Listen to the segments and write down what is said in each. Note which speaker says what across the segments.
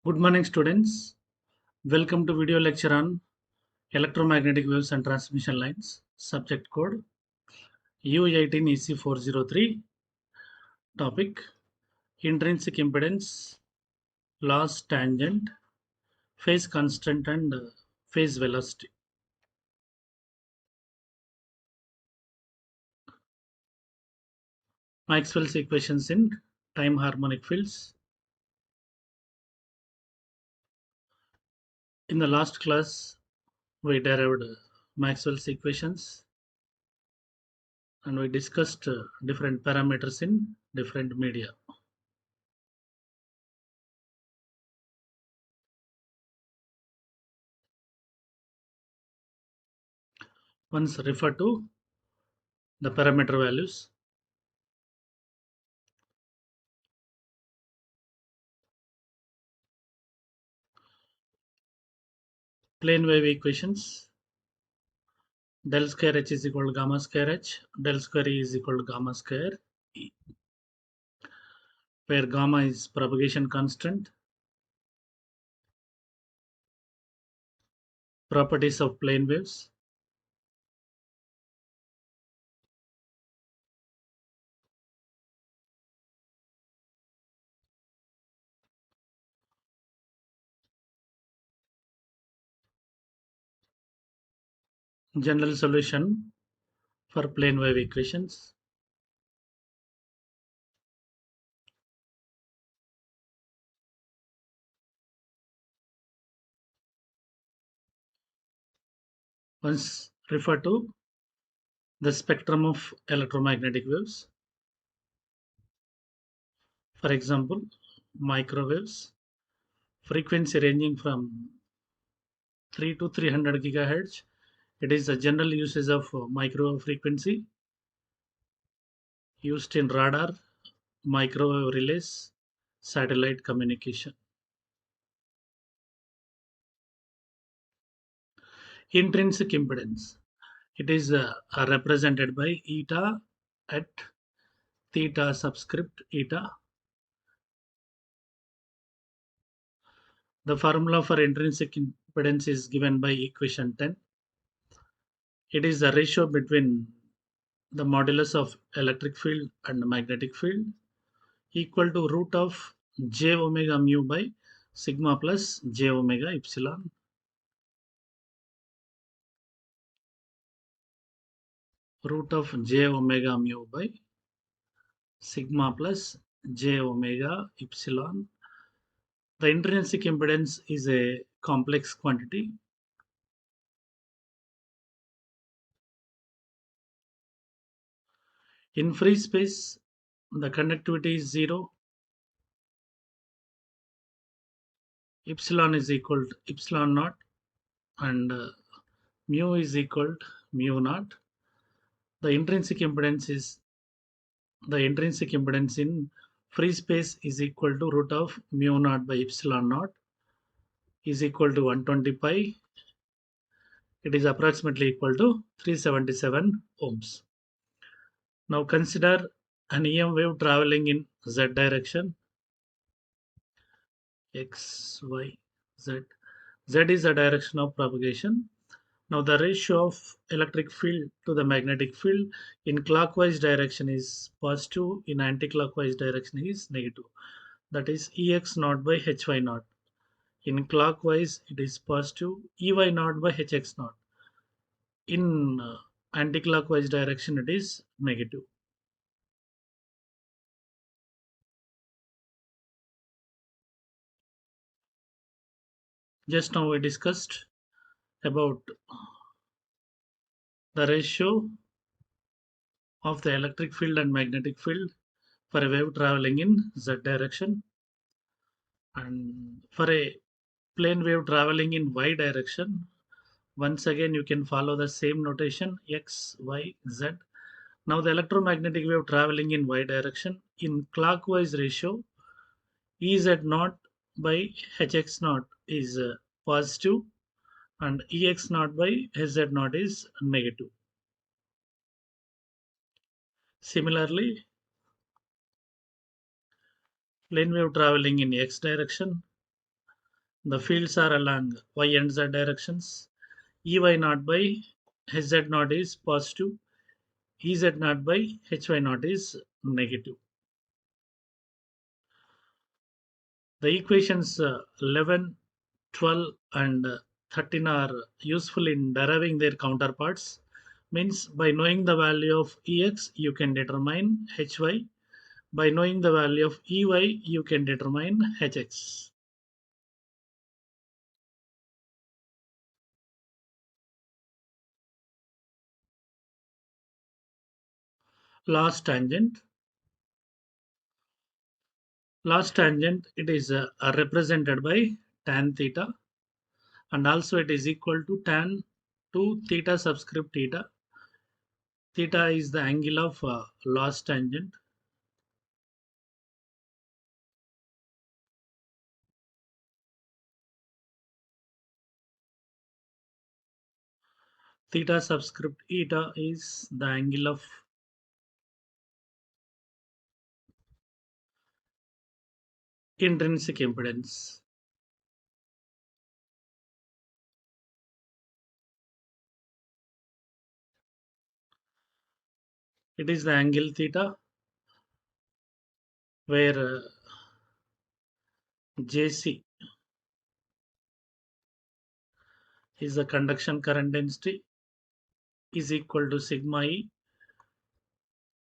Speaker 1: Good morning, students. Welcome to video lecture on electromagnetic waves and transmission lines. Subject code U18EC403. Topic intrinsic impedance, loss tangent, phase constant, and phase velocity. Maxwell's equations in time harmonic fields. In the last class, we derived Maxwell's equations and we discussed different parameters in different media. Once refer to the parameter values. Plane wave equations. Del square h is equal to gamma square h. Del square e is equal to gamma square e, where gamma is propagation constant. Properties of plane waves. General solution for plane wave equations. Once refer to the spectrum of electromagnetic waves. For example, microwaves, frequency ranging from 3 to 300 gigahertz. It is the general usage of microwave frequency used in radar, microwave relays, satellite communication. Intrinsic impedance. It is represented by eta at theta subscript eta. The formula for intrinsic impedance is given by equation 10. It is the ratio between the modulus of electric field and magnetic field equal to root of j omega mu by sigma plus j omega epsilon. Root of j omega mu by sigma plus j omega epsilon. The intrinsic impedance is a complex quantity. In free space, the conductivity is 0. Epsilon is equal to epsilon naught and mu is equal to mu naught. The intrinsic impedance in free space is equal to root of mu naught by epsilon naught is equal to 120 pi. It is approximately equal to 377 ohms. Now consider an EM wave traveling in z direction. X, Y, Z. Z is the direction of propagation. Now the ratio of electric field to the magnetic field in clockwise direction is positive, in anti-clockwise direction is negative. That is Ex naught by Hy naught. In clockwise it is positive, Ey naught by Hx naught. In anti-clockwise direction it is negative. Just now we discussed about the ratio of the electric field and magnetic field for a wave traveling in z direction, and for a plane wave traveling in y direction, once again you can follow the same notation x, y, z. Now the electromagnetic wave traveling in y direction in clockwise ratio Ez naught by hx naught is positive and ex naught by hz naught is negative. Similarly, plane wave traveling in x direction, The fields are along y and z directions. Ey naught by hz naught is positive. Ez naught by hy naught is negative. The equations 11, 12, and 13 are useful in deriving their counterparts. Means by knowing the value of Ex, you can determine Hy. By knowing the value of Ey, you can determine Hx. Last tangent. Last tangent, it is represented by tan theta, and also it is equal to tan 2 theta subscript theta. Theta is the angle of last tangent. Theta subscript eta is the angle of intrinsic impedance. It is the angle theta where Jc is the conduction current density is equal to sigma E.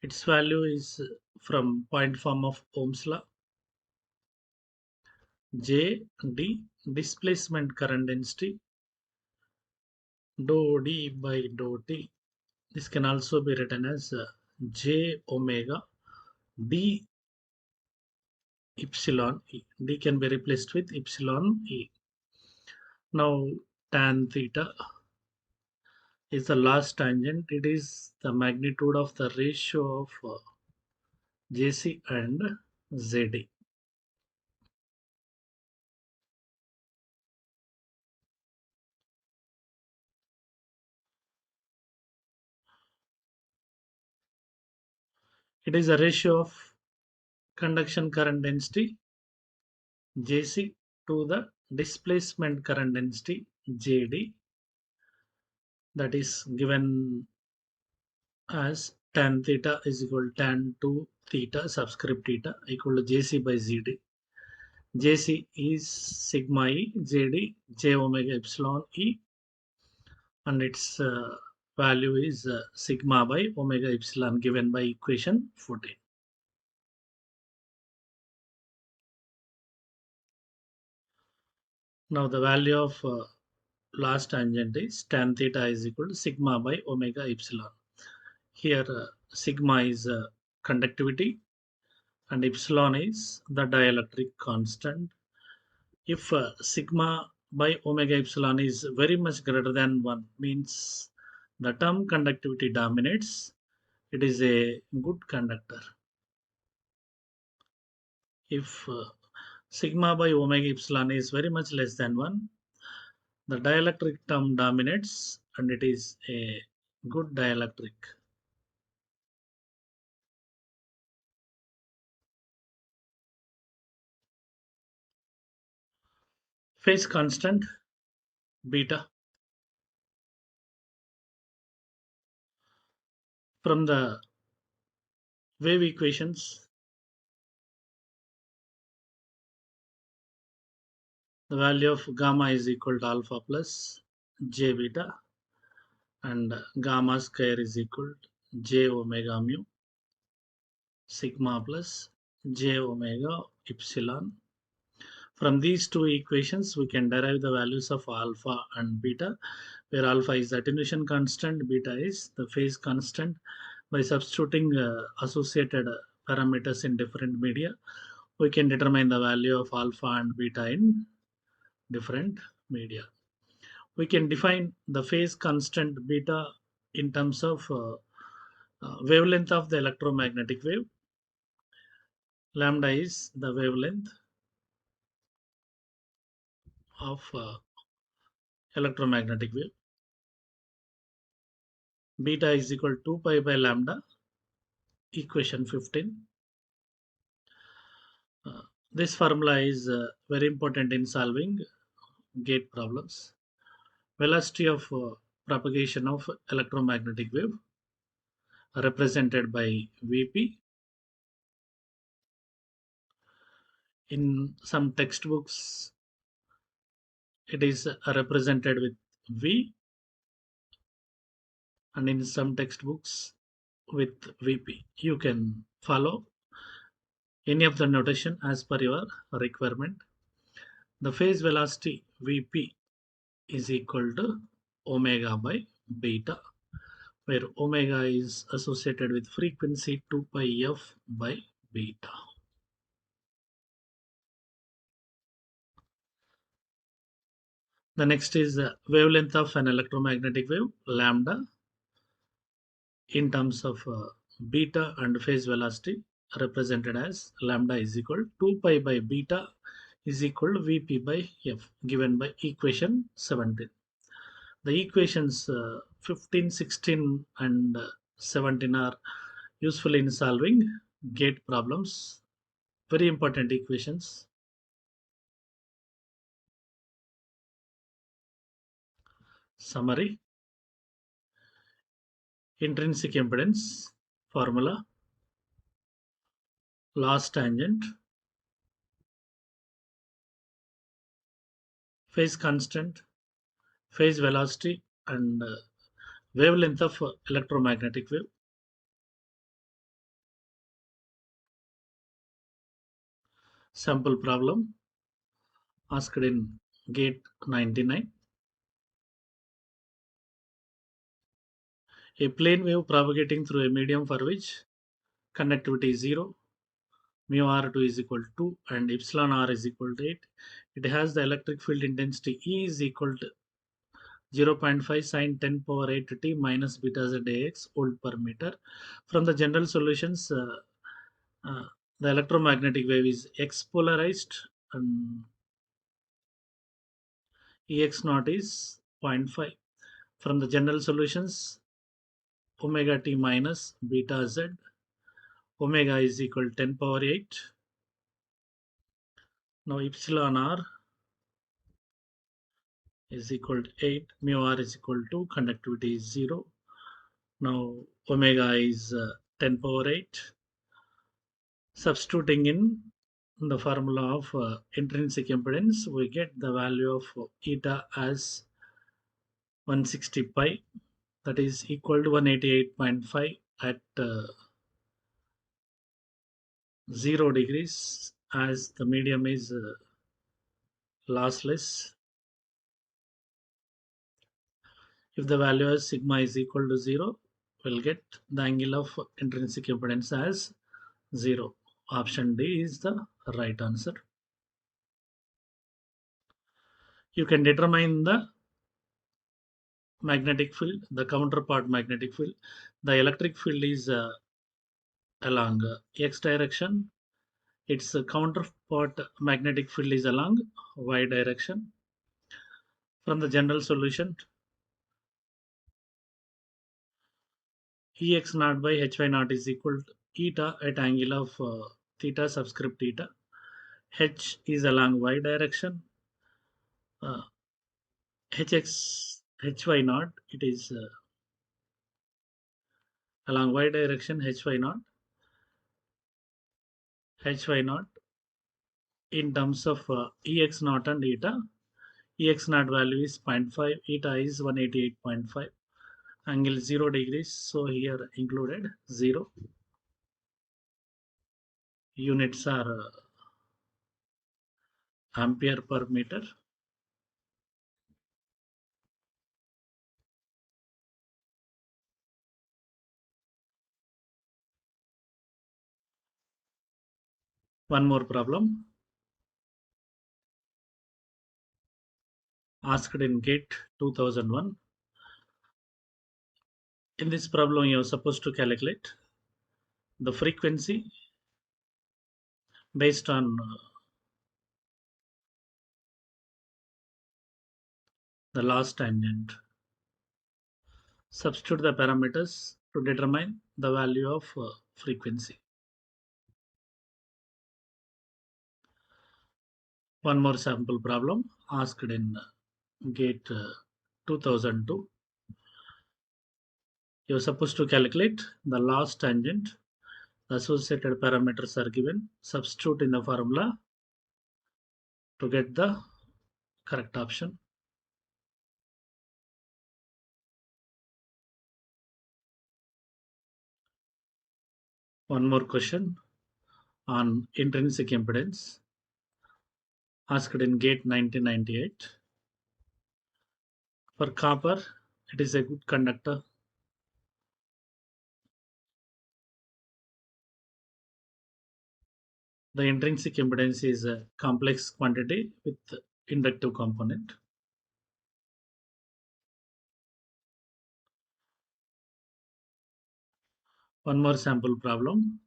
Speaker 1: Its value is from point form of Ohm's law. J d displacement current density dou d by dou t. This can also be written as j omega d epsilon e. D can be replaced with epsilon e. Now tan theta is the last tangent. It is the magnitude of the ratio of JC and ZD. It is the ratio of conduction current density JC to the displacement current density JD, that is given as tan theta is equal to tan 2 theta subscript theta equal to JC by ZD. JC is sigma E, JD j omega epsilon E, and its value is sigma by omega epsilon given by equation 14. Now the value of last tangent is tan theta is equal to sigma by omega epsilon. Here sigma is conductivity and epsilon is the dielectric constant. If sigma by omega epsilon is very much greater than 1, means the term conductivity dominates, it is a good conductor. If sigma by omega epsilon is very much less than 1, the dielectric term dominates and it is a good dielectric. Phase constant beta. From the wave equations, the value of gamma is equal to alpha plus j beta, and gamma square is equal to j omega mu sigma plus j omega epsilon. From these two equations, we can derive the values of alpha and beta, where alpha is the attenuation constant, beta is the phase constant. By substituting associated parameters in different media, we can determine the value of alpha and beta in different media. We can define the phase constant beta in terms of wavelength of the electromagnetic wave. Lambda is the wavelength of electromagnetic wave. Beta is equal to 2 pi by lambda, equation 15. This formula is very important in solving gate problems. Velocity of propagation of electromagnetic wave represented by Vp. In some textbooks, it is represented with V, and in some textbooks with Vp. You can follow any of the notation as per your requirement. The phase velocity Vp is equal to omega by beta, where omega is associated with frequency 2 pi f by beta. The next is the wavelength of an electromagnetic wave, lambda, in terms of beta and phase velocity, represented as lambda is equal to 2 pi by beta is equal to Vp by f, given by equation 17. The equations 15, 16, and 17 are useful in solving gate problems. Very important equations. Summary: intrinsic impedance formula, loss tangent, phase constant, phase velocity, and wavelength of electromagnetic wave. Sample problem asked in gate 99. A plane wave propagating through a medium for which conductivity is 0, mu r2 is equal to 2, and epsilon r is equal to 8. It has the electric field intensity E is equal to 0.5 sine 10 power 8 t minus beta z ax volt per meter. From the general solutions, uh, the electromagnetic wave is x polarized and ex naught is zero point 0.5. From the general solutions, omega t minus beta z, omega is equal to 10 power 8. Now epsilon r is equal to 8, mu r is equal to conductivity is 0. Now omega is 10 power 8. Substituting in the formula of intrinsic impedance, we get the value of eta as 160 pi, that is equal to 188.5 at 0 degrees, as the medium is lossless. If the value of sigma is equal to 0, we'll get the angle of intrinsic impedance as 0. Option D is the right answer. You can determine the magnetic field, the counterpart magnetic field. The electric field is along x direction. Its counterpart magnetic field is along y direction. From the general solution, Ex naught by Hy naught is equal to eta at angle of theta subscript theta. H is along y direction. Uh, Hx Hy naught, it is along y direction. Hy naught in terms of Ex naught and eta. Ex naught value is 0.5, eta is 188.5, angle 0 degrees, so here included 0. Units are ampere per meter. One more problem asked in GATE 2001. In this problem, you are supposed to calculate the frequency based on the loss tangent. Substitute the parameters to determine the value of frequency. One more sample problem asked in GATE 2002. You're supposed to calculate the loss tangent. The associated parameters are given. Substitute in the formula to get the correct option. One more question on intrinsic impedance asked in GATE 1998. For copper, it is a good conductor. The intrinsic impedance is a complex quantity with inductive component. One more sample problem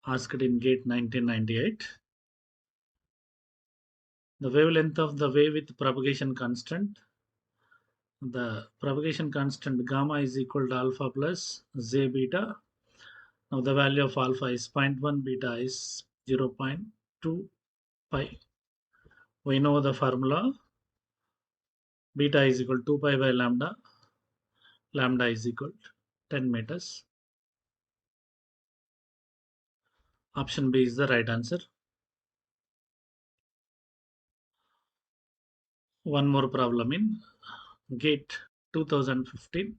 Speaker 1: asked in GATE 1998. The wavelength of the wave with propagation constant. The propagation constant gamma is equal to alpha plus j beta. Now the value of alpha is zero point 0.1, beta is 0.2 pi. We know the formula. Beta is equal to 2 pi by lambda. Lambda is equal to 10 meters. Option B is the right answer. One more problem in GATE 2015.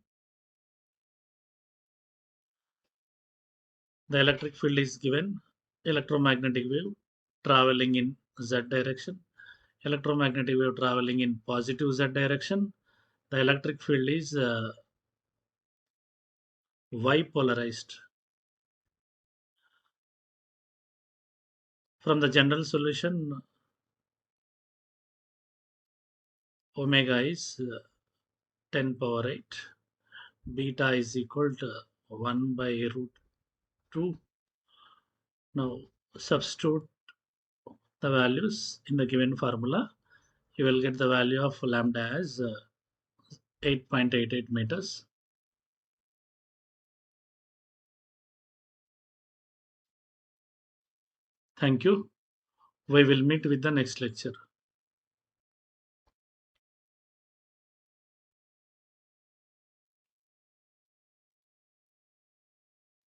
Speaker 1: The electric field is given. Electromagnetic wave traveling in z direction. Electromagnetic wave traveling in positive z direction. The electric field is y polarized. From the general solution, omega is 10 power 8. Beta is equal to 1 by root 2. Now substitute the values in the given formula. You will get the value of lambda as 8.88 meters. Thank you. We will meet with the next lecture.